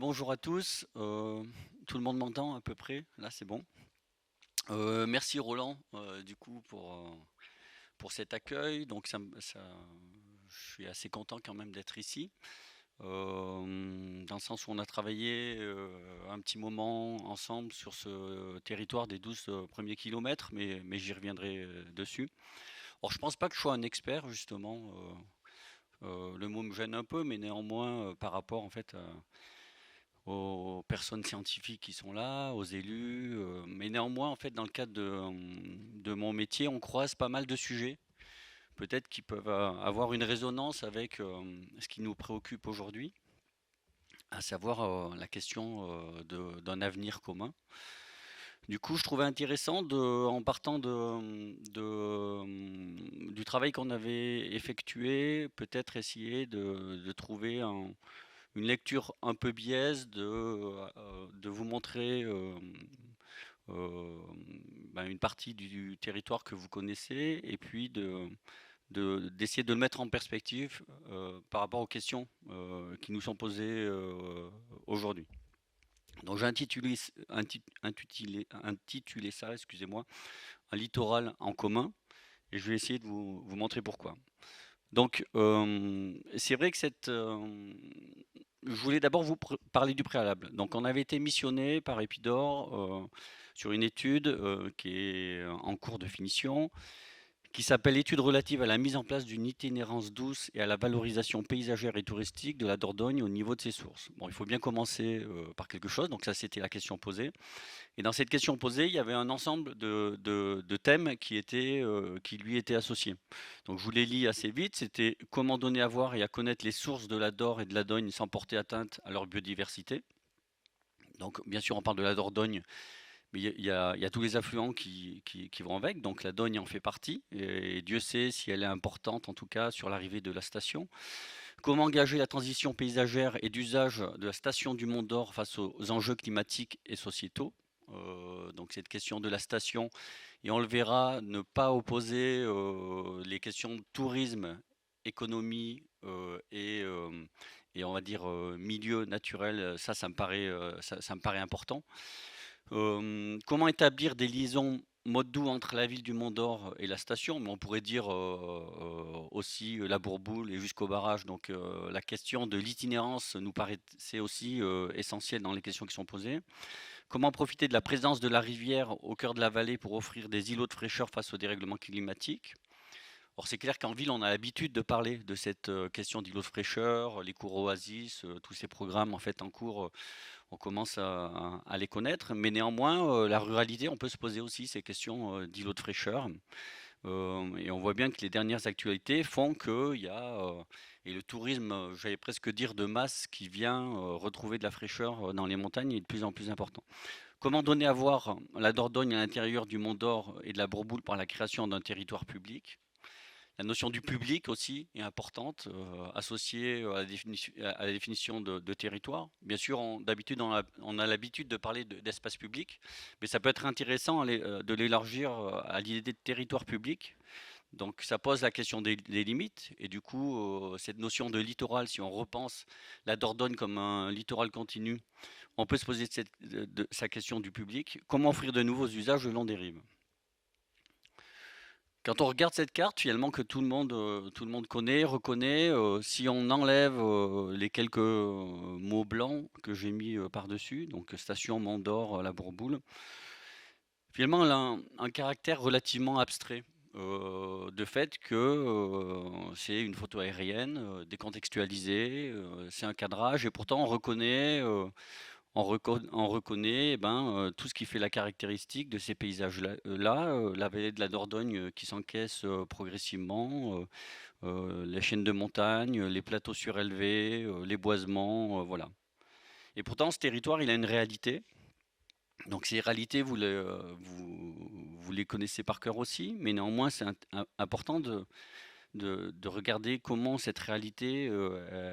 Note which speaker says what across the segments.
Speaker 1: Bonjour à tous. Tout le monde m'entend à peu près? Là, c'est bon. Merci Roland, du coup, pour cet accueil. Donc, je suis assez content quand même d'être ici. Dans le sens où on a travaillé un petit moment ensemble sur ce territoire des 12 premiers kilomètres, mais j'y reviendrai dessus. Alors, je pense pas que je sois un expert, justement. Le mot me gêne un peu, mais néanmoins, par rapport en fait aux personnes scientifiques qui sont là, aux élus. Mais néanmoins, en fait, dans le cadre de mon métier, on croise pas mal de sujets, peut-être qui peuvent avoir une résonance avec ce qui nous préoccupe aujourd'hui, à savoir la question d'un avenir commun. Du coup, je trouvais intéressant, en partant du travail qu'on avait effectué, peut-être essayer de trouver une lecture un peu biaise, de vous montrer euh, une partie du territoire que vous connaissez et puis d'essayer de le mettre en perspective par rapport aux questions qui nous sont posées aujourd'hui. Donc j'ai intitulé ça, excusez-moi, un littoral en commun et je vais essayer de vous montrer pourquoi. Donc, c'est vrai que je voulais d'abord parler du préalable. Donc, on avait été missionné par Epidor sur une étude qui est en cours de finition, qui s'appelle Étude relative à la mise en place d'une itinérance douce et à la valorisation paysagère et touristique de la Dordogne au niveau de ses sources. Bon, il faut bien commencer par quelque chose. Donc, ça, c'était la question posée. Et dans cette question posée, il y avait un ensemble de thèmes qui lui étaient associés. Donc je vous les lis assez vite. C'était comment donner à voir et à connaître les sources de la Dor et de la Dogne sans porter atteinte à leur biodiversité. Donc bien sûr, on parle de la Dordogne, mais il y a tous les affluents qui vont avec. Donc la Dogne en fait partie. Et Dieu sait si elle est importante, en tout cas, sur l'arrivée de la station. Comment engager la transition paysagère et d'usage de la station du Mont d'Or face aux enjeux climatiques et sociétaux. Donc cette question de la station, et on le verra, ne pas opposer les questions de tourisme, économie et on va dire milieu naturel, ça me paraît, ça me paraît important. Comment établir des liaisons mode doux entre la ville du Mont d'Or et la station, mais on pourrait dire aussi la Bourboule et jusqu'au barrage. Donc la question de l'itinérance nous paraissait aussi essentielle dans les questions qui sont posées. Comment profiter de la présence de la rivière au cœur de la vallée pour offrir des îlots de fraîcheur face au dérèglement climatique? Or, c'est clair qu'en ville, on a l'habitude de parler de cette question d'îlots de fraîcheur, les cours Oasis, tous ces programmes en fait en cours, on commence à les connaître. Mais néanmoins, la ruralité, on peut se poser aussi ces questions d'îlots de fraîcheur. Et on voit bien que les dernières actualités font qu'il y a, et le tourisme, j'allais presque dire de masse, qui vient retrouver de la fraîcheur dans les montagnes est de plus en plus important. Comment donner à voir la Dordogne à l'intérieur du Mont d'Or et de la Bourboule par la création d'un territoire public? La notion du public aussi est importante, associée à la définition de territoire. Bien sûr, d'habitude, on a l'habitude de parler d'espace public, mais ça peut être intéressant de l'élargir à l'idée de territoire public. Donc ça pose la question des limites, et du coup, cette notion de littoral, si on repense la Dordogne comme un littoral continu, on peut se poser sa question du public. Comment offrir de nouveaux usages le long des rives? Quand on regarde cette carte, finalement, que tout le monde connaît, reconnaît, si on enlève les quelques mots blancs que j'ai mis par-dessus, donc station Mont d'Or, la Bourboule, finalement, elle a un caractère relativement abstrait. De fait que c'est une photo aérienne, décontextualisée, c'est un cadrage, et pourtant on reconnaît, eh ben, tout ce qui fait la caractéristique de ces paysages-là, la vallée de la Dordogne qui s'encaisse progressivement, les chaînes de montagnes, les plateaux surélevés, les boisements, voilà. Et pourtant, ce territoire, il a une réalité. Donc ces réalités, vous les connaissez par cœur aussi, mais néanmoins, c'est important de regarder comment cette réalité,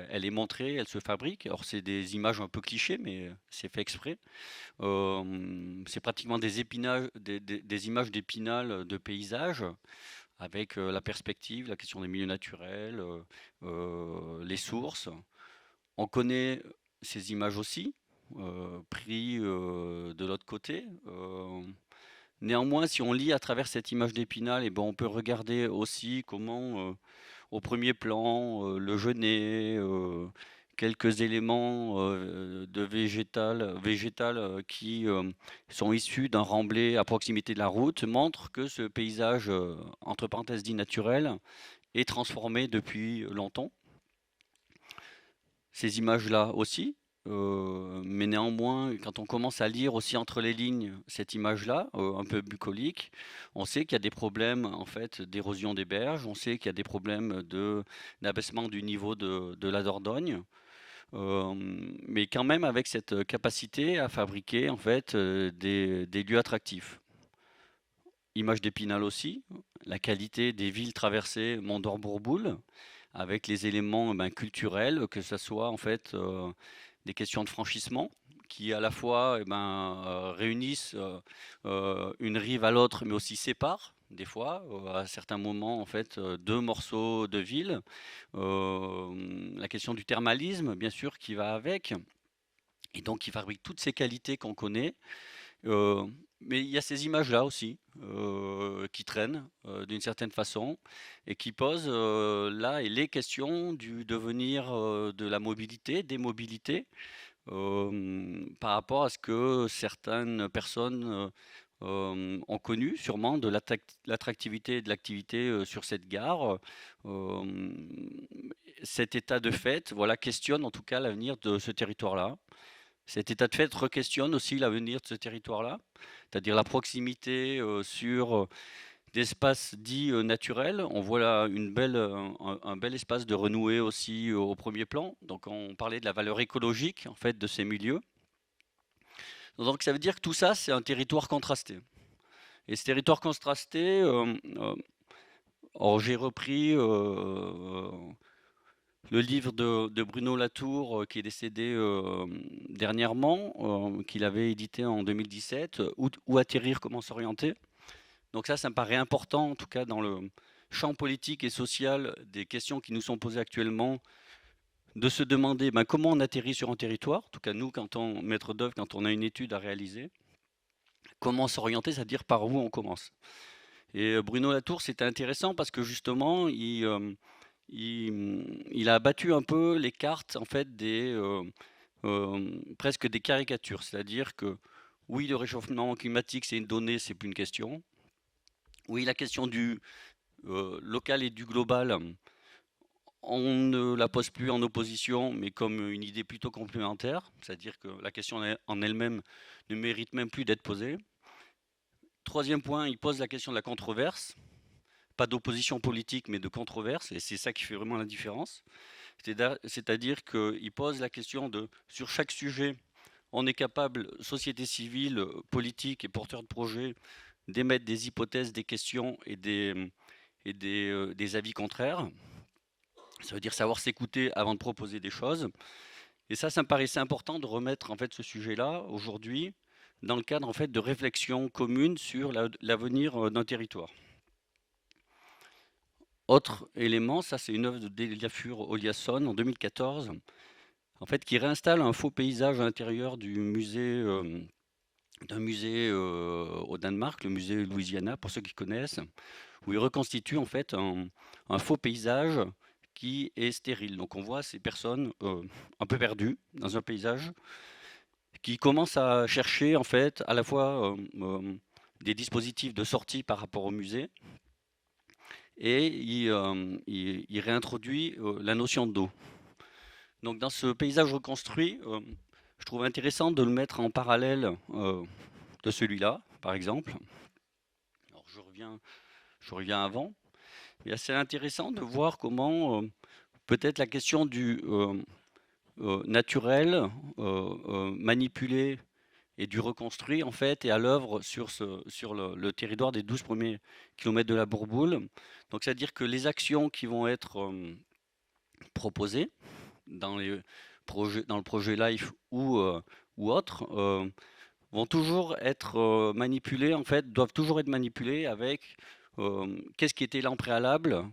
Speaker 1: elle est montrée, elle se fabrique. Alors c'est des images un peu clichés, mais c'est fait exprès. C'est pratiquement des images d'épinal de paysages avec la perspective, la question des milieux naturels, les sources. On connaît ces images aussi, pris de l'autre côté. Néanmoins, si on lit à travers cette image d'Épinal, et ben, on peut regarder aussi comment, au premier plan, le genêt, quelques éléments de végétal qui sont issus d'un remblai à proximité de la route montrent que ce paysage, entre parenthèses dit naturel, est transformé depuis longtemps. Ces images-là aussi, mais néanmoins, quand on commence à lire aussi entre les lignes cette image-là, un peu bucolique, on sait qu'il y a des problèmes en fait d'érosion des berges, on sait qu'il y a des problèmes d'abaissement du niveau de la Dordogne, mais quand même avec cette capacité à fabriquer en fait des lieux attractifs. Image d'Épinal aussi, la qualité des villes traversées Mont-d'Or-Bourboule, avec les éléments culturels, que ce soit en fait des questions de franchissement qui à la fois réunissent une rive à l'autre, mais aussi séparent des fois, à certains moments en fait, deux morceaux de ville. La question du thermalisme, bien sûr, qui va avec, et donc qui fabrique toutes ces qualités qu'on connaît. Heu, mais il y a ces images-là aussi, qui traînent, d'une certaine façon et qui posent, là et les questions du devenir, de la mobilité, des mobilités, par rapport à ce que certaines personnes, ont connu sûrement de l'attractivité et de l'activité, sur cette gare. Hem, Cet état de fait, voilà, questionne en tout cas l'avenir de ce territoire-là. Cet état de fait requestionne aussi l'avenir de ce territoire-là, c'est-à-dire la proximité sur d'espaces dits naturels. On voit là un bel espace de renouer aussi au premier plan. Donc on parlait de la valeur écologique en fait de ces milieux. Donc ça veut dire que tout ça, c'est un territoire contrasté. Et ce territoire contrasté, alors j'ai repris le livre de Bruno Latour, qui est décédé dernièrement, qu'il avait édité en 2017, Où atterrir, comment s'orienter. Donc ça me paraît important, en tout cas dans le champ politique et social des questions qui nous sont posées actuellement, de se demander comment on atterrit sur un territoire, en tout cas nous, maître d'œuvre, quand on a une étude à réaliser, comment s'orienter, c'est-à-dire par où on commence. Et Bruno Latour, c'était intéressant parce que justement, il a abattu un peu les cartes en fait presque des caricatures, c'est-à-dire que oui, le réchauffement climatique, c'est une donnée, c'est plus une question. Oui, la question du local et du global, on ne la pose plus en opposition, mais comme une idée plutôt complémentaire, c'est-à-dire que la question en elle-même ne mérite même plus d'être posée. Troisième point, il pose la question de la controverse, pas d'opposition politique, mais de controverse, et c'est ça qui fait vraiment la différence. C'est-à-dire qu'il pose la question de, sur chaque sujet, on est capable, société civile, politique et porteurs de projets, d'émettre des hypothèses, des questions et des avis contraires. Ça veut dire savoir s'écouter avant de proposer des choses. Et ça me paraissait important de remettre en fait ce sujet-là aujourd'hui dans le cadre en fait de réflexion commune sur l'avenir d'un territoire. Autre élément, ça c'est une œuvre de Deliafur Oliasson en 2014, en fait, qui réinstalle un faux paysage à l'intérieur d'un musée au Danemark, le musée Louisiana, pour ceux qui connaissent, où il reconstitue en fait un faux paysage qui est stérile. Donc on voit ces personnes un peu perdues dans un paysage, qui commencent à chercher en fait à la fois des dispositifs de sortie par rapport au musée, et il réintroduit la notion d'eau. Donc dans ce paysage reconstruit, je trouve intéressant de le mettre en parallèle de celui-là, par exemple. Alors je reviens avant. Et c'est intéressant de voir comment peut-être la question du naturel, manipulé et du reconstruit, en fait, est à l'œuvre sur le territoire des 12 premiers kilomètres de la Bourboule. Donc c'est-à-dire que les actions qui vont être proposées dans le projet LIFE ou autre, vont toujours être manipulés, en fait, doivent toujours être manipulés avec qu'est-ce qui était là en préalable,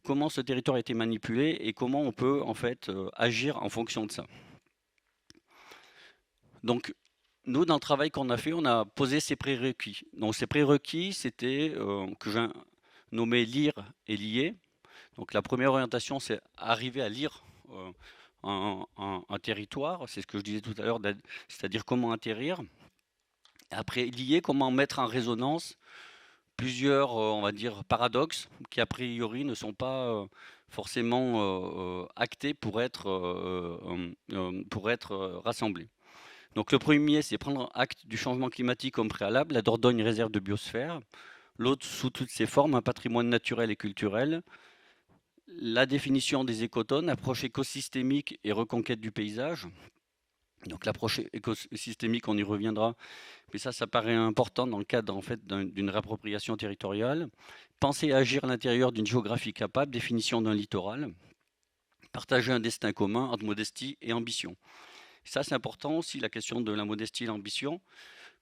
Speaker 1: comment ce territoire a été manipulé et comment on peut en fait agir en fonction de ça. Donc, nous, dans le travail qu'on a fait, on a posé ces prérequis. Donc, ces prérequis, c'était que j'ai nommé lire et lier. Donc, la première orientation, c'est arriver à lire un territoire. C'est ce que je disais tout à l'heure, c'est-à-dire comment atterrir. Après, lier, comment mettre en résonance plusieurs, on va dire, paradoxes qui, a priori, ne sont pas forcément actés pour être rassemblés. Donc le premier, c'est prendre acte du changement climatique comme préalable. La Dordogne, réserve de biosphère. L'autre, sous toutes ses formes, un patrimoine naturel et culturel. La définition des écotones, approche écosystémique et reconquête du paysage. Donc l'approche écosystémique, on y reviendra, mais ça paraît important dans le cadre en fait d'une réappropriation territoriale. Penser à agir à l'intérieur d'une géographie capable, définition d'un littoral. Partager un destin commun entre modestie et ambition. Ça, c'est important aussi, la question de la modestie et l'ambition.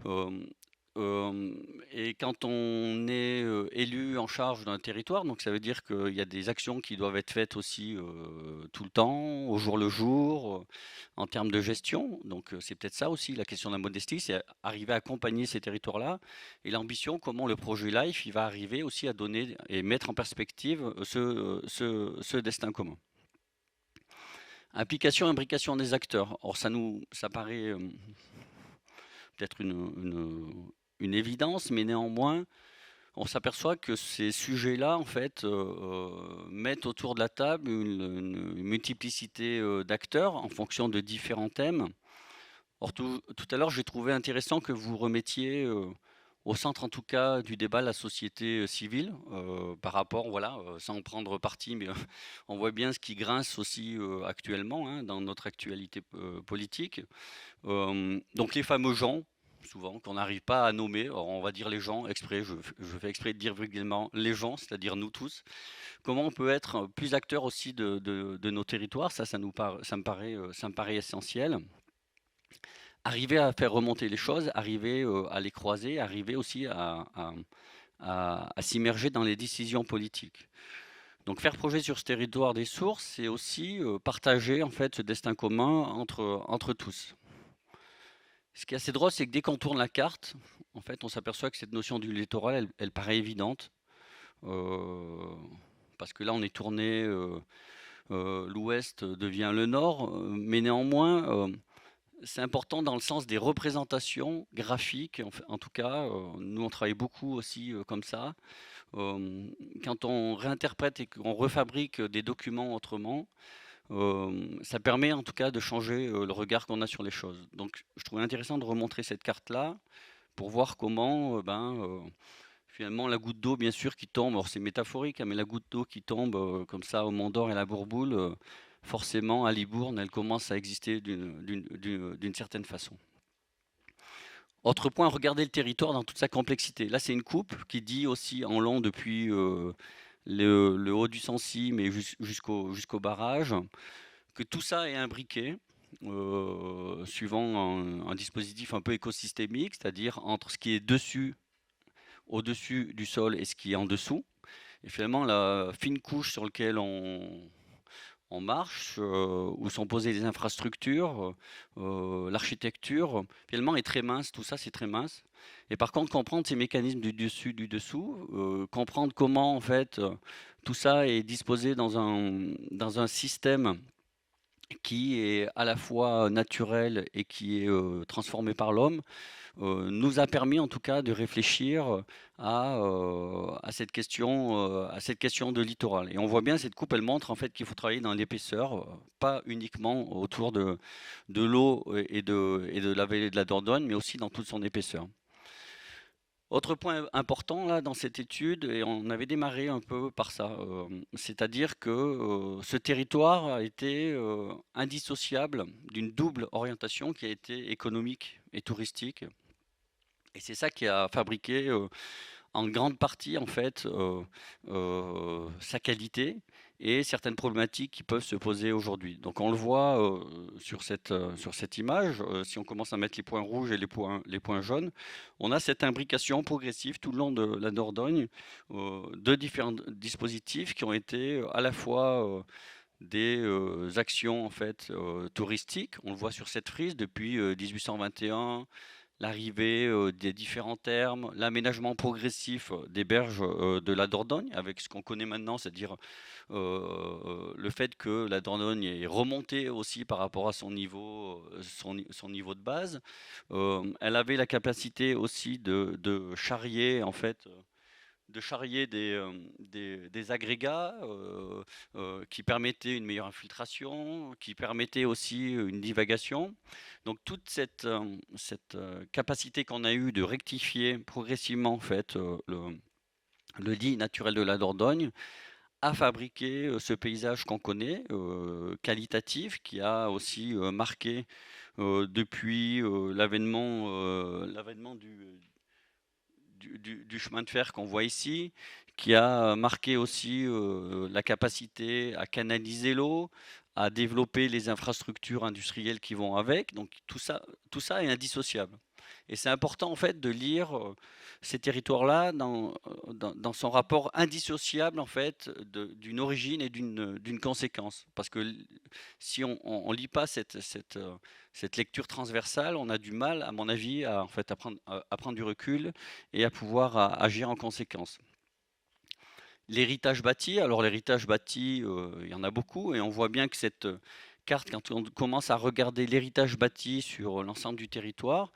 Speaker 1: Euh, et quand on est élu en charge d'un territoire, donc ça veut dire qu'il y a des actions qui doivent être faites aussi tout le temps, au jour le jour, en termes de gestion. Donc c'est peut-être ça aussi la question de la modestie, c'est arriver à accompagner ces territoires-là. Et l'ambition, comment le projet LIFE, il va arriver aussi à donner et mettre en perspective ce destin commun. Implication et imbrication des acteurs. Or, ça paraît peut-être une évidence, mais néanmoins, on s'aperçoit que ces sujets-là, en fait, mettent autour de la table une multiplicité d'acteurs en fonction de différents thèmes. Or, tout à l'heure, j'ai trouvé intéressant que vous remettiez au centre, en tout cas, du débat la société civile, par rapport, voilà, sans prendre parti, mais on voit bien ce qui grince aussi actuellement hein, dans notre actualité politique. Donc les fameux gens, souvent, qu'on n'arrive pas à nommer, alors on va dire les gens exprès, je fais exprès de dire vulgairement les gens, c'est-à-dire nous tous. Comment on peut être plus acteur aussi de nos territoires, ça me paraît essentiel. Arriver à faire remonter les choses, arriver à les croiser, arriver aussi à s'immerger dans les décisions politiques. Donc faire projet sur ce territoire des sources, c'est aussi partager en fait ce destin commun entre tous. Ce qui est assez drôle, c'est que dès qu'on tourne la carte, en fait, on s'aperçoit que cette notion du littoral, elle paraît évidente. Parce que là, on est tourné, l'ouest devient le nord, mais néanmoins, c'est important dans le sens des représentations graphiques. En tout cas, nous, on travaille beaucoup aussi comme ça. Quand on réinterprète et qu'on refabrique des documents autrement, ça permet en tout cas de changer le regard qu'on a sur les choses. Donc je trouvais intéressant de remontrer cette carte-là pour voir comment finalement la goutte d'eau bien sûr qui tombe, alors c'est métaphorique, hein, mais la goutte d'eau qui tombe comme ça au Mont d'Or et la Bourboule, forcément à Libourne, elle commence à exister d'une certaine façon. Autre point, regardez le territoire dans toute sa complexité. Là, c'est une coupe qui dit aussi en long depuis le haut du Sancy, mais jusqu'au barrage, que tout ça est imbriqué, suivant un dispositif un peu écosystémique, c'est-à-dire entre ce qui est au-dessus du sol et ce qui est en dessous. Et finalement, la fine couche sur laquelle on marche, où sont posées les infrastructures, l'architecture, finalement est très mince, tout ça c'est très mince. Et par contre, comprendre ces mécanismes du dessus, du dessous, comprendre comment en fait tout ça est disposé dans un système qui est à la fois naturel et qui est transformé par l'homme, nous a permis en tout cas de réfléchir à cette question de littoral. Et on voit bien cette coupe, elle montre en fait qu'il faut travailler dans l'épaisseur, pas uniquement autour de l'eau et de la vallée de la Dordogne, mais aussi dans toute son épaisseur. Autre point important là dans cette étude, et on avait démarré un peu par ça, c'est-à-dire que ce territoire a été indissociable d'une double orientation qui a été économique et touristique. Et c'est ça qui a fabriqué en grande partie en fait sa qualité et certaines problématiques qui peuvent se poser aujourd'hui. Donc on le voit sur cette image, si on commence à mettre les points rouges et les points jaunes, on a cette imbrication progressive tout le long de la Dordogne de différents dispositifs qui ont été à la fois des actions en fait touristiques. On le voit sur cette frise depuis 1821, l'arrivée des différents termes, l'aménagement progressif des berges de la Dordogne, avec ce qu'on connaît maintenant, c'est-à-dire le fait que la Dordogne est remontée aussi par rapport à son niveau, son niveau de base. Elle avait la capacité aussi de charrier en fait des agrégats qui permettaient une meilleure infiltration, qui permettaient aussi une divagation. Donc toute cette capacité qu'on a eue de rectifier progressivement en fait, le lit naturel de la Dordogne a fabriqué ce paysage qu'on connaît, qualitatif, qui a aussi marqué depuis l'avènement du chemin de fer qu'on voit ici, qui a marqué aussi la capacité à canaliser l'eau, à développer les infrastructures industrielles qui vont avec. Donc tout ça est indissociable. Et c'est important en fait de lire ces territoires-là dans son rapport indissociable en fait d'une origine et d'une conséquence. Parce que si on ne lit pas cette lecture transversale, on a du mal, à mon avis, à, en fait, à prendre du recul et à pouvoir agir en conséquence. L'héritage bâti, alors l'héritage bâti, il y en a beaucoup, et on voit bien que cette carte, quand on commence à regarder l'héritage bâti sur l'ensemble du territoire,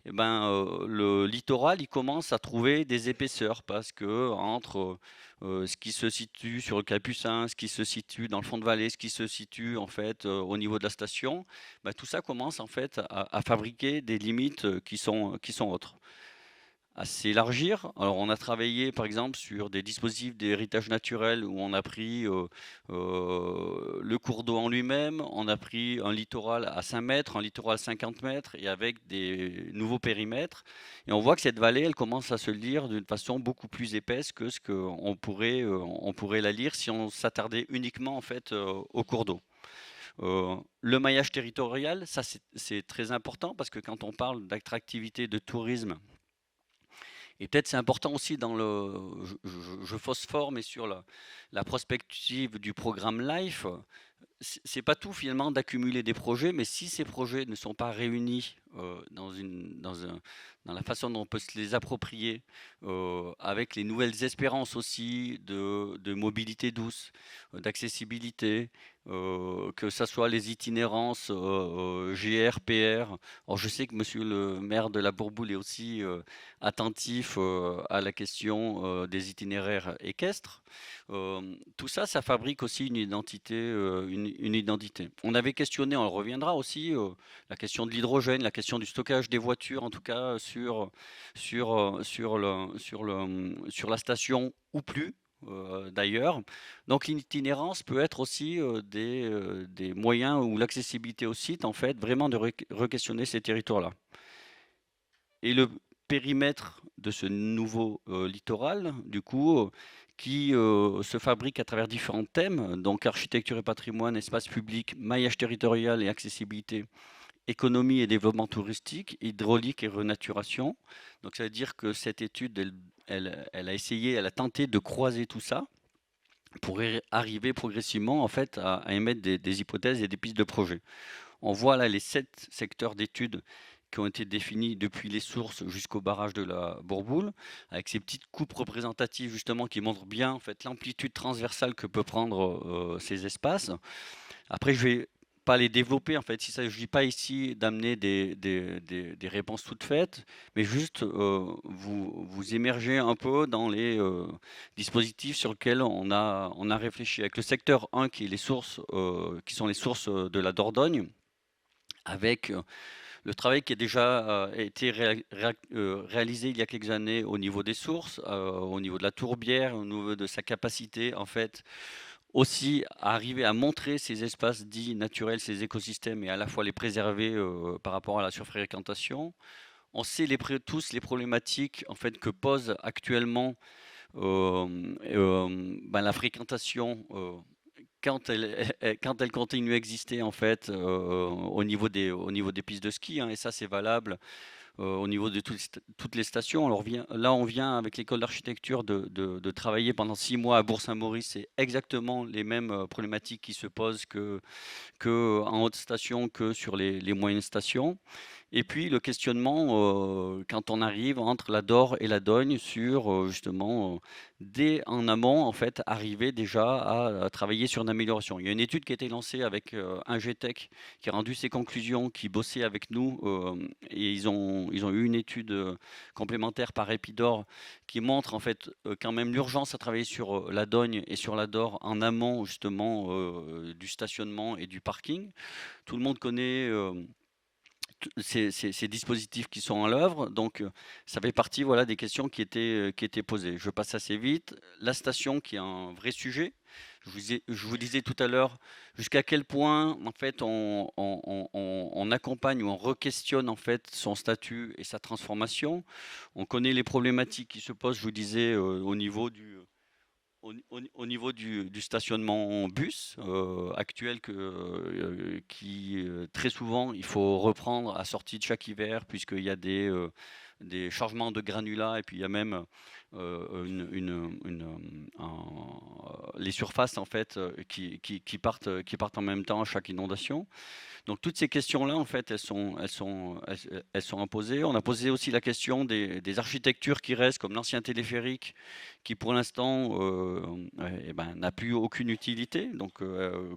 Speaker 1: eh ben, le littoral, il commence à trouver des épaisseurs parce que entre ce qui se situe sur le Capucin, ce qui se situe dans le fond de vallée, ce qui se situe en fait au niveau de la station, bah, tout ça commence en fait à fabriquer des limites qui sont autres à s'élargir. Alors, on a travaillé, par exemple, sur des dispositifs d'héritage naturel où on a pris le cours d'eau en lui-même, on a pris un littoral à 5 mètres, un littoral à 50 mètres et avec des nouveaux périmètres. Et on voit que cette vallée, elle commence à se lire d'une façon beaucoup plus épaisse que ce on pourrait la lire si on s'attardait uniquement en fait au cours d'eau. Le maillage territorial, ça c'est très important parce que quand on parle d'attractivité de tourisme, et peut-être c'est important aussi dans le, je phosphore, mais sur la prospective du programme LIFE, c'est pas tout finalement d'accumuler des projets, mais si ces projets ne sont pas réunis dans la façon dont on peut se les approprier, avec les nouvelles espérances aussi de mobilité douce, d'accessibilité, que ça soit les itinérances GR, PR. Alors je sais que Monsieur le maire de la Bourboule est aussi attentif à la question des itinéraires équestres. Tout ça, ça fabrique aussi une identité, une identité. On avait questionné, on reviendra aussi, la question de l'hydrogène, la question du stockage des voitures, en tout cas sur la station ou plus. D'ailleurs. Donc l'itinérance peut être aussi des moyens ou l'accessibilité au site, en fait, vraiment de re-questionner ces territoires-là. Et le périmètre de ce nouveau littoral, du coup, qui se fabrique à travers différents thèmes, donc architecture et patrimoine, espace public, maillage territorial et accessibilité, économie et développement touristique, hydraulique et renaturation. Donc ça veut dire que cette étude, elle a essayé, elle a tenté de croiser tout ça pour arriver progressivement en fait à émettre des hypothèses et des pistes de projet. On voit là les 7 secteurs d'études qui ont été définis depuis les sources jusqu'au barrage de la Bourboule, avec ces petites coupes représentatives justement qui montrent bien en fait l'amplitude transversale que peut prendre ces espaces. Après, je vais pas les développer en fait. Il ne s'agit pas ici d'amener des réponses toutes faites, mais juste vous immerger un peu dans les dispositifs sur lesquels on a réfléchi. Avec le secteur 1 qui est les sources, qui sont les sources de la Dordogne, avec le travail qui a déjà été réalisé il y a quelques années au niveau des sources, au niveau de la tourbière, au niveau de sa capacité en fait aussi à arriver à montrer ces espaces dits naturels, ces écosystèmes et à la fois les préserver par rapport à la surfréquentation. On sait tous les problématiques en fait que pose actuellement la fréquentation quand elle continue à exister en fait au niveau des pistes de ski, hein, et ça c'est valable au niveau de toutes les stations. Alors là, on vient avec l'école d'architecture de travailler pendant 6 mois à Bourg-Saint-Maurice. C'est exactement les mêmes problématiques qui se posent que en haute station, que sur les moyennes stations. Et puis le questionnement, quand on arrive entre la Dore et la Dogne sur, justement, dès en amont, en fait, arriver déjà à travailler sur une amélioration. Il y a une étude qui a été lancée avec, un GTEC qui a rendu ses conclusions, qui bossait avec nous, et ils ont eu une étude, complémentaire par Epidor qui montre, en fait, quand même l'urgence à travailler sur, la Dogne et sur la Dore en amont, justement, du stationnement et du parking. Tout le monde connaît, ces dispositifs qui sont à l'œuvre. Donc, ça fait partie voilà, des questions qui étaient posées. Je passe assez vite. La station qui est un vrai sujet. Je vous disais tout à l'heure jusqu'à quel point en fait on accompagne ou on re-questionne en fait son statut et sa transformation. On connaît les problématiques qui se posent, je vous disais, au niveau au niveau du stationnement bus actuel qui très souvent il faut reprendre à sortie de chaque hiver puisqu'il y a des changements de granulats et puis il y a même les surfaces en fait qui partent en même temps à chaque inondation. Donc toutes ces questions-là, en fait, elles sont imposées. On a posé aussi la question des architectures qui restent, comme l'ancien téléphérique, qui pour l'instant eh ben, n'a plus aucune utilité. Donc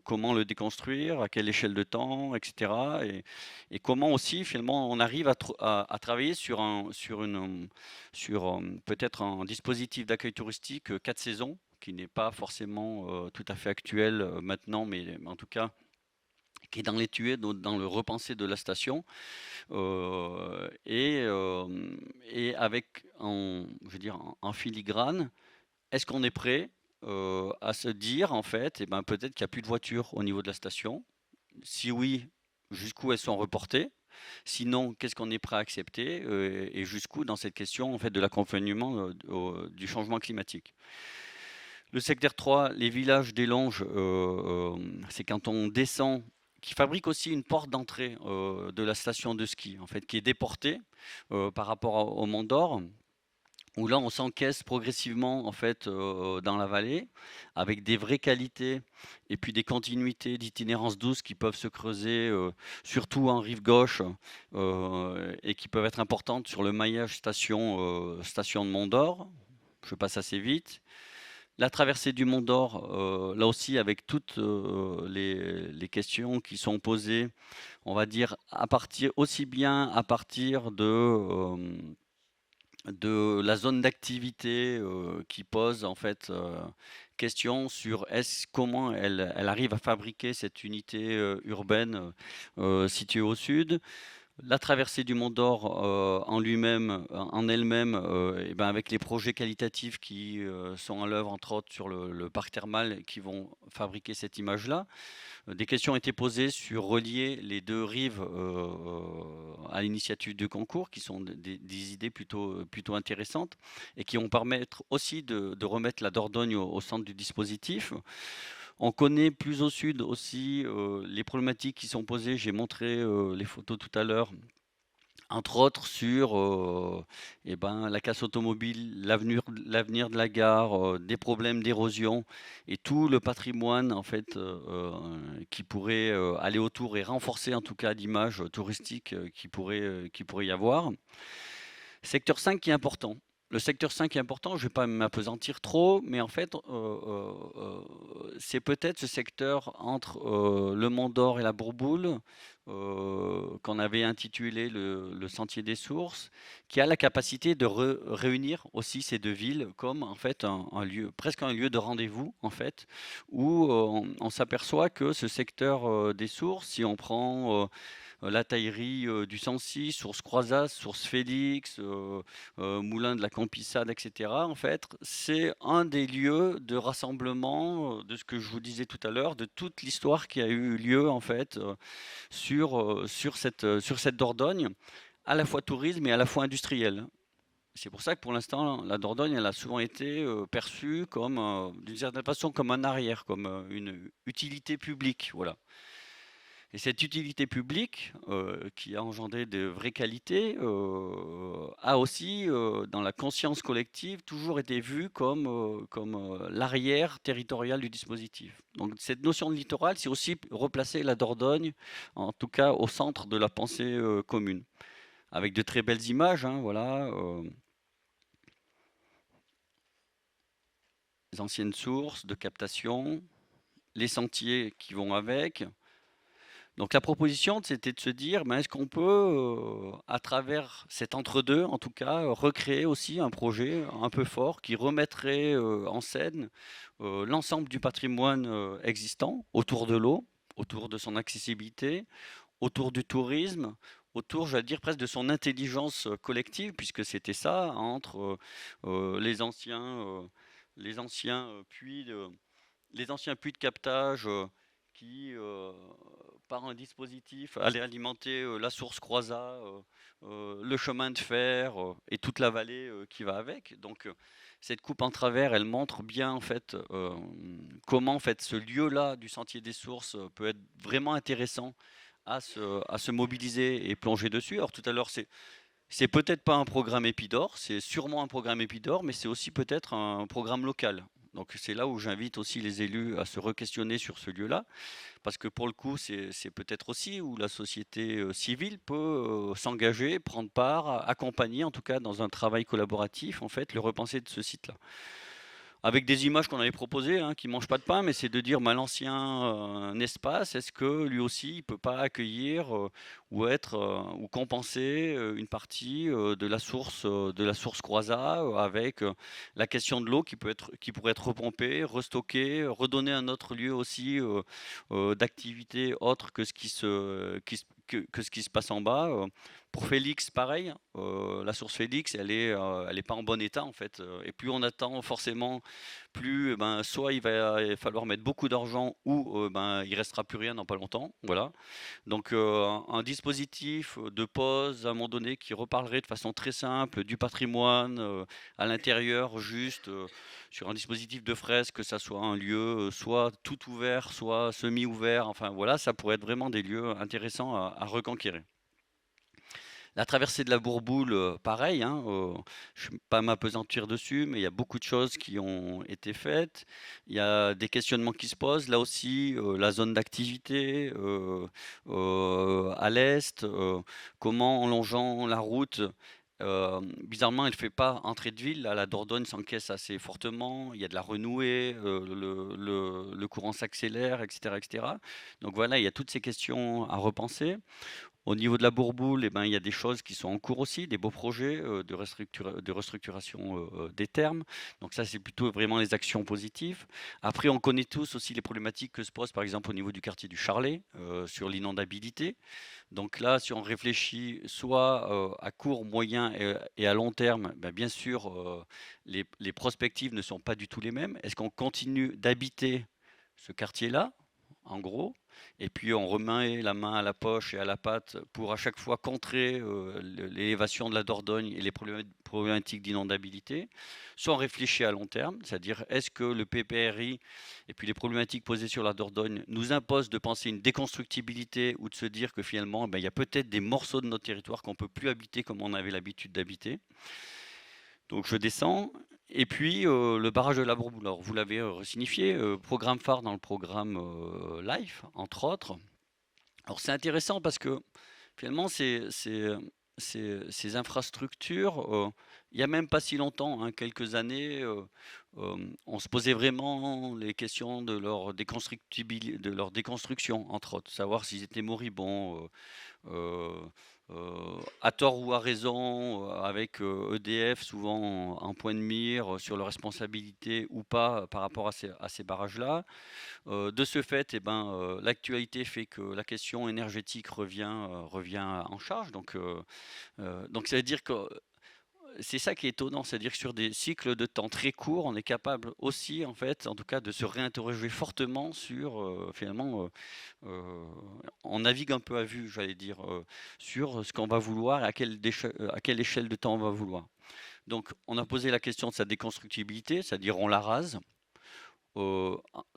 Speaker 1: comment le déconstruire, à quelle échelle de temps, etc. Et comment aussi finalement on arrive à travailler sur peut-être un dispositif d'accueil touristique 4 saisons, qui n'est pas forcément tout à fait actuel maintenant, mais en tout cas qui est dans l'étude, dans le repensé de la station, et avec je veux dire, en filigrane, est-ce qu'on est prêt à se dire en fait, eh ben, peut-être qu'il n'y a plus de voitures au niveau de la station? Si oui, jusqu'où elles sont reportées? Sinon, qu'est-ce qu'on est prêt à accepter et jusqu'où dans cette question en fait de l'accompagnement du changement climatique? Le secteur 3, les villages des Longes, c'est quand on descend, qui fabrique aussi une porte d'entrée de la station de ski, en fait, qui est déportée par rapport au Mont d'Or, où là on s'encaisse progressivement en fait dans la vallée, avec des vraies qualités et puis des continuités d'itinérance douce qui peuvent se creuser, surtout en rive gauche, et qui peuvent être importantes sur le maillage station de Mont d'Or. Je passe assez vite. La traversée du Mont d'Or, là aussi avec toutes les questions qui sont posées, on va dire à partir aussi bien à partir de la zone d'activité qui pose en fait question sur comment elle arrive à fabriquer cette unité urbaine située au sud. La traversée du Mont d'Or en lui-même, en elle-même, et ben avec les projets qualitatifs qui sont à l'œuvre, entre autres sur le parc thermal, qui vont fabriquer cette image-là. Des questions ont été posées sur relier les deux rives à l'initiative du concours, qui sont des idées plutôt intéressantes et qui vont permettre aussi de remettre la Dordogne au centre du dispositif. On connaît plus au sud aussi les problématiques qui sont posées. J'ai montré les photos tout à l'heure, entre autres sur eh ben, la casse automobile, l'avenir de la gare, des problèmes d'érosion et tout le patrimoine en fait qui pourrait aller autour et renforcer en tout cas l'image touristique qui pourrait y avoir. Secteur 5 qui est important. Le secteur 5 est important, je ne vais pas m'appesantir trop, mais en fait, c'est peut-être ce secteur entre le Mont d'Or et la Bourboule, qu'on avait intitulé le Sentier des Sources, qui a la capacité de réunir aussi ces deux villes comme en fait un lieu, presque un lieu de rendez-vous en fait, où on s'aperçoit que ce secteur des Sources, si on prend la taillerie du Sancy, Source Croisaz, Source Félix, Moulin de la Campissade, etc. En fait, c'est un des lieux de rassemblement de ce que je vous disais tout à l'heure, de toute l'histoire qui a eu lieu en fait sur cette Dordogne, à la fois tourisme et à la fois industrielle. c'est pour ça que pour l'instant, la Dordogne, elle a souvent été perçue comme, d'une certaine façon, comme un arrière, comme une utilité publique, voilà. Et cette utilité publique, qui a engendré de vraies qualités, a aussi, dans la conscience collective, toujours été vue comme, l'arrière territorial du dispositif. Donc cette notion de littoral, c'est aussi replacer la Dordogne, en tout cas au centre de la pensée, commune. Avec de très belles images, hein, voilà, les anciennes sources de captation, les sentiers qui vont avec. Donc la proposition, c'était de se dire, ben, est-ce qu'on peut, à travers cet entre-deux, en tout cas, recréer aussi un projet un peu fort qui remettrait en scène l'ensemble du patrimoine existant autour de l'eau, autour de son accessibilité, autour du tourisme, autour, j'allais dire, presque de son intelligence collective, puisque c'était ça, entre les anciens les anciens puits de captage qui, par un dispositif, allaient alimenter la source Croizat, le chemin de fer et toute la vallée qui va avec. Donc, cette coupe en travers, elle montre bien en fait comment en fait ce lieu-là du Sentier des Sources peut être vraiment intéressant à se mobiliser et plonger dessus. Alors tout à l'heure, c'est peut-être pas un programme Épidore, c'est sûrement un programme Épidore, mais c'est aussi peut-être un programme local. Donc c'est là où j'invite aussi les élus à se re-questionner sur ce lieu-là, parce que pour le coup, c'est peut-être aussi où la société civile peut s'engager, prendre part, accompagner en tout cas dans un travail collaboratif, en fait, le repenser de ce site-là. Avec des images qu'on avait proposées, hein, qui ne mangent pas de pain, mais c'est de dire, bah, l'ancien espace, est-ce que lui aussi, il ne peut pas accueillir ou être ou compenser une partie de la source Croizat avec la question de l'eau qui pourrait être repompée, restockée, redonner un autre lieu aussi d'activité autre que ce que ce qui se passe en bas. Pour Félix, pareil, la source Félix, elle est pas en bon état en fait. Et plus on attend, forcément, plus ben, soit il va falloir mettre beaucoup d'argent ou ben, il restera plus rien dans pas longtemps. Voilà. Donc un dispositif de pause à un moment donné qui reparlerait de façon très simple du patrimoine à l'intérieur, juste sur un dispositif de fresque, que ça soit un lieu soit tout ouvert, soit semi-ouvert. Enfin voilà, ça pourrait être vraiment des lieux intéressants à reconquérir. La traversée de la Bourboule, pareil, hein, je ne vais pas m'appesantir dessus, mais il y a beaucoup de choses qui ont été faites. Il y a des questionnements qui se posent. Là aussi, la zone d'activité à l'est, comment en longeant la route, bizarrement, elle ne fait pas entrée de ville. Là, la Dordogne s'encaisse assez fortement. Il y a de la renouée, le courant s'accélère, etc., etc. Donc voilà, il y a toutes ces questions à repenser. Au niveau de la Bourboule, eh ben, il y a des choses qui sont en cours aussi, des beaux projets de restructuration des thermes. Donc ça, c'est plutôt vraiment les actions positives. Après, on connaît tous aussi les problématiques que se posent, par exemple, au niveau du quartier du Charlet, sur l'inondabilité. Donc là, si on réfléchit soit à court, moyen et à long terme, ben, bien sûr, les prospectives ne sont pas du tout les mêmes. Est-ce qu'on continue d'habiter ce quartier-là, en gros, et puis on remet la main à la poche et à la pâte pour à chaque fois contrer l'élévation de la Dordogne et les problématiques d'inondabilité, soit on réfléchit à long terme, c'est-à-dire est-ce que le PPRI et puis les problématiques posées sur la Dordogne nous imposent de penser une déconstructibilité ou de se dire que finalement, ben, il y a peut-être des morceaux de notre territoire qu'on ne peut plus habiter comme on avait l'habitude d'habiter. Donc je descends. Et puis le barrage de la Bourboule. Alors vous l'avez resignifié, programme phare dans le programme LIFE, entre autres. Alors c'est intéressant parce que finalement ces infrastructures, il n'y a même pas si longtemps, hein, quelques années, on se posait vraiment les questions de de leur déconstruction, entre autres, savoir s'ils étaient moribonds, euh, à tort ou à raison, avec EDF souvent en point de mire sur leur responsabilité ou pas par rapport à ces barrages-là. De ce fait, eh ben, l'actualité fait que la question énergétique revient en charge. Donc ça veut dire que c'est ça qui est étonnant, c'est-à-dire que sur des cycles de temps très courts, on est capable aussi, en fait, en tout cas, de se réinterroger fortement sur, finalement, on navigue un peu à vue, j'allais dire, sur ce qu'on va vouloir et à quelle échelle de temps on va vouloir. Donc, on a posé la question de sa déconstructibilité, c'est-à-dire on la rase,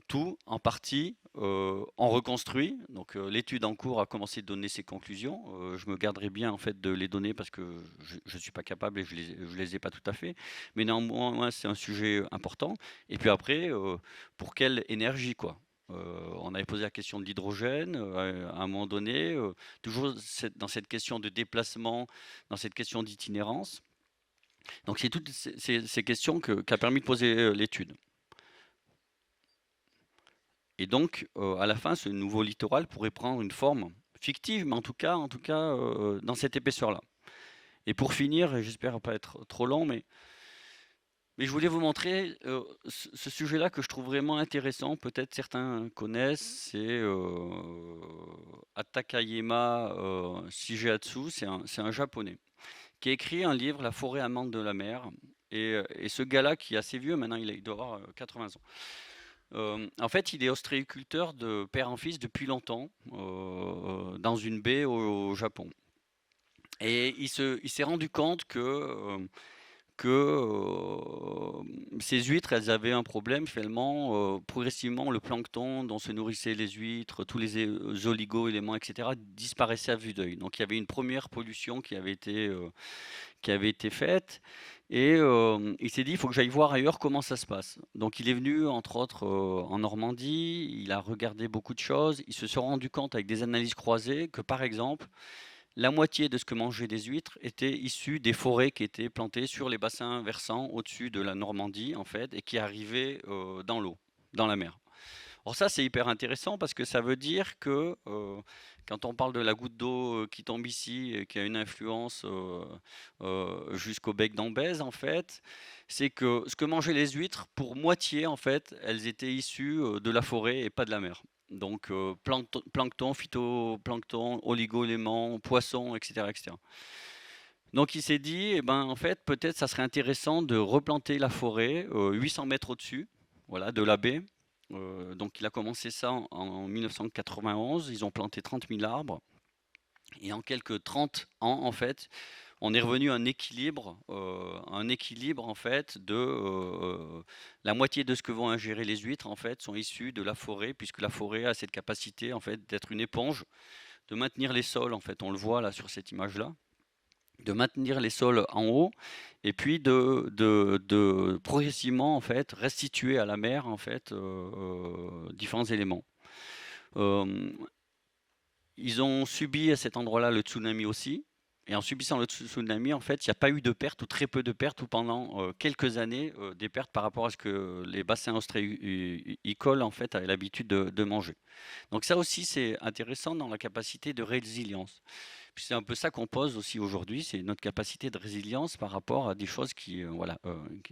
Speaker 1: tout, en partie, on reconstruit. Donc, l'étude en cours a commencé de donner ses conclusions. Je me garderai bien en fait de les donner parce que je suis pas capable et je les ai pas tout à fait. Mais néanmoins, c'est un sujet important. Et puis après, pour quelle énergie quoi? On avait posé la question de l'hydrogène à un moment donné, toujours dans cette question de déplacement, dans cette question d'itinérance. Donc c'est toutes ces questions qu'a permis de poser l'étude. Et donc, à la fin, ce nouveau littoral pourrait prendre une forme fictive, mais en tout cas, dans cette épaisseur-là. Et pour finir, et j'espère pas être trop long, mais je voulais vous montrer ce sujet-là que je trouve vraiment intéressant. Peut-être certains connaissent, c'est Atakayama Shigeatsu, c'est un japonais, qui a écrit un livre, La forêt amante de la mer. Et ce gars-là, qui est assez vieux, maintenant il doit avoir 80 ans. En fait, il est ostréiculteur de père en fils depuis longtemps, dans une baie au Japon. Et il s'est rendu compte que ces huîtres, elles avaient un problème finalement. Progressivement, le plancton dont se nourrissaient les huîtres, tous les oligo-éléments, etc., disparaissaient à vue d'œil. Donc il y avait une première pollution qui avait été faite. Et il s'est dit, il faut que j'aille voir ailleurs comment ça se passe. Donc il est venu, entre autres, en Normandie, il a regardé beaucoup de choses, il se sont rendu compte avec des analyses croisées que, par exemple, la moitié de ce que mangeaient les huîtres était issu des forêts qui étaient plantées sur les bassins versants au-dessus de la Normandie, en fait, et qui arrivaient dans l'eau, dans la mer. Alors ça, c'est hyper intéressant parce que ça veut dire que quand on parle de la goutte d'eau qui tombe ici et qui a une influence jusqu'au bec d'Ambèze, en fait, c'est que ce que mangeaient les huîtres, pour moitié, en fait, elles étaient issues de la forêt et pas de la mer. Donc plancton, phytoplancton, oligo-éléments, poissons, etc., etc. Donc il s'est dit, eh ben, en fait, peut-être ça serait intéressant de replanter la forêt 800 mètres au-dessus, voilà, de la baie. Donc il a commencé ça en 1991. Ils ont planté 30 000 arbres. Et en quelques 30 ans, en fait, on est revenu à un équilibre en fait de la moitié de ce que vont ingérer les huîtres en fait sont issus de la forêt, puisque la forêt a cette capacité en fait d'être une éponge, de maintenir les sols en fait. On le voit là sur cette image là, de maintenir les sols en haut et puis de progressivement en fait restituer à la mer en fait différents éléments. Euh, Ils ont subi à cet endroit-là le tsunami aussi. Et en subissant le tsunami, en fait, il n'y a pas eu de pertes ou très peu de pertes ou pendant quelques années des pertes par rapport à ce que les bassins ostréicoles en fait avaient l'habitude de manger. Donc ça aussi c'est intéressant dans la capacité de résilience. C'est un peu ça qu'on pose aussi aujourd'hui, c'est notre capacité de résilience par rapport à des choses voilà,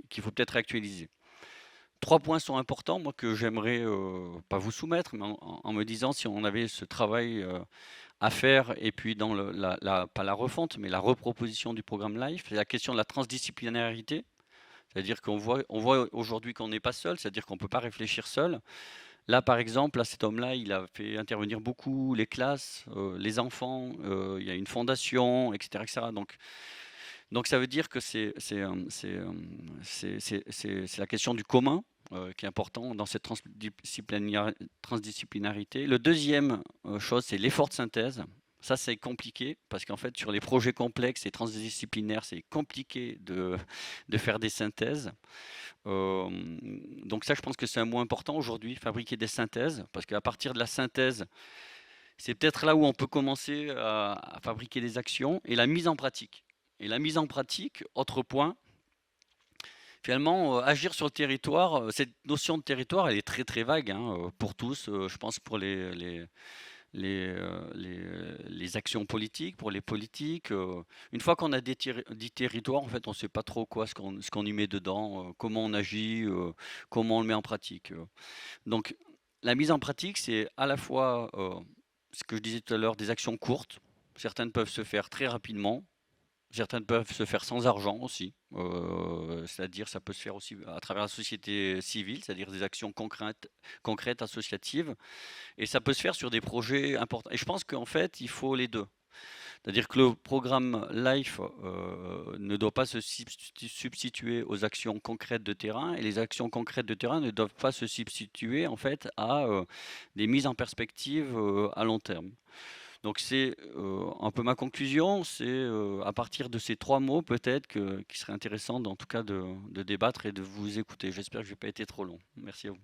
Speaker 1: qu'il faut peut-être actualiser. Trois points sont importants, moi, que j'aimerais pas vous soumettre, mais en me disant si on avait ce travail à faire, et puis dans pas la refonte, mais la reproposition du programme LIFE, c'est la question de la transdisciplinarité. C'est-à-dire on voit aujourd'hui qu'on n'est pas seul, c'est-à-dire qu'on ne peut pas réfléchir seul. Là, par exemple, là, cet homme-là, il a fait intervenir beaucoup les classes, les enfants, il y a une fondation, etc., etc. Donc ça veut dire que c'est la question du commun qui est important dans cette transdisciplinarité. Le deuxième chose, c'est l'effort de synthèse. Ça, c'est compliqué parce qu'en fait, sur les projets complexes et transdisciplinaires, c'est compliqué de faire des synthèses. Donc ça, je pense que c'est un mot important aujourd'hui, fabriquer des synthèses, parce qu'à partir de la synthèse, c'est peut-être là où on peut commencer à fabriquer des actions et la mise en pratique. Et la mise en pratique, autre point, finalement, agir sur le territoire, cette notion de territoire, elle est très très vague hein, pour tous. Je pense pour les actions politiques, pour les politiques. Une fois qu'on a dit territoire, en fait, on ne sait pas trop quoi, ce qu'on y met dedans, comment on agit, comment on le met en pratique. Donc, la mise en pratique, c'est à la fois ce que je disais tout à l'heure, des actions courtes. Certaines peuvent se faire très rapidement. Certaines peuvent se faire sans argent aussi, c'est-à-dire ça peut se faire aussi à travers la société civile, c'est-à-dire des actions concrètes, associatives, et ça peut se faire sur des projets importants. Et je pense qu'en fait, il faut les deux. C'est-à-dire que le programme LIFE ne doit pas se substituer aux actions concrètes de terrain et les actions concrètes de terrain ne doivent pas se substituer en fait à des mises en perspective à long terme. Donc c'est un peu ma conclusion, c'est à partir de ces 3 mots peut-être qu'il serait intéressant en tout cas de débattre et de vous écouter. J'espère que je n'ai pas été trop long. Merci à vous.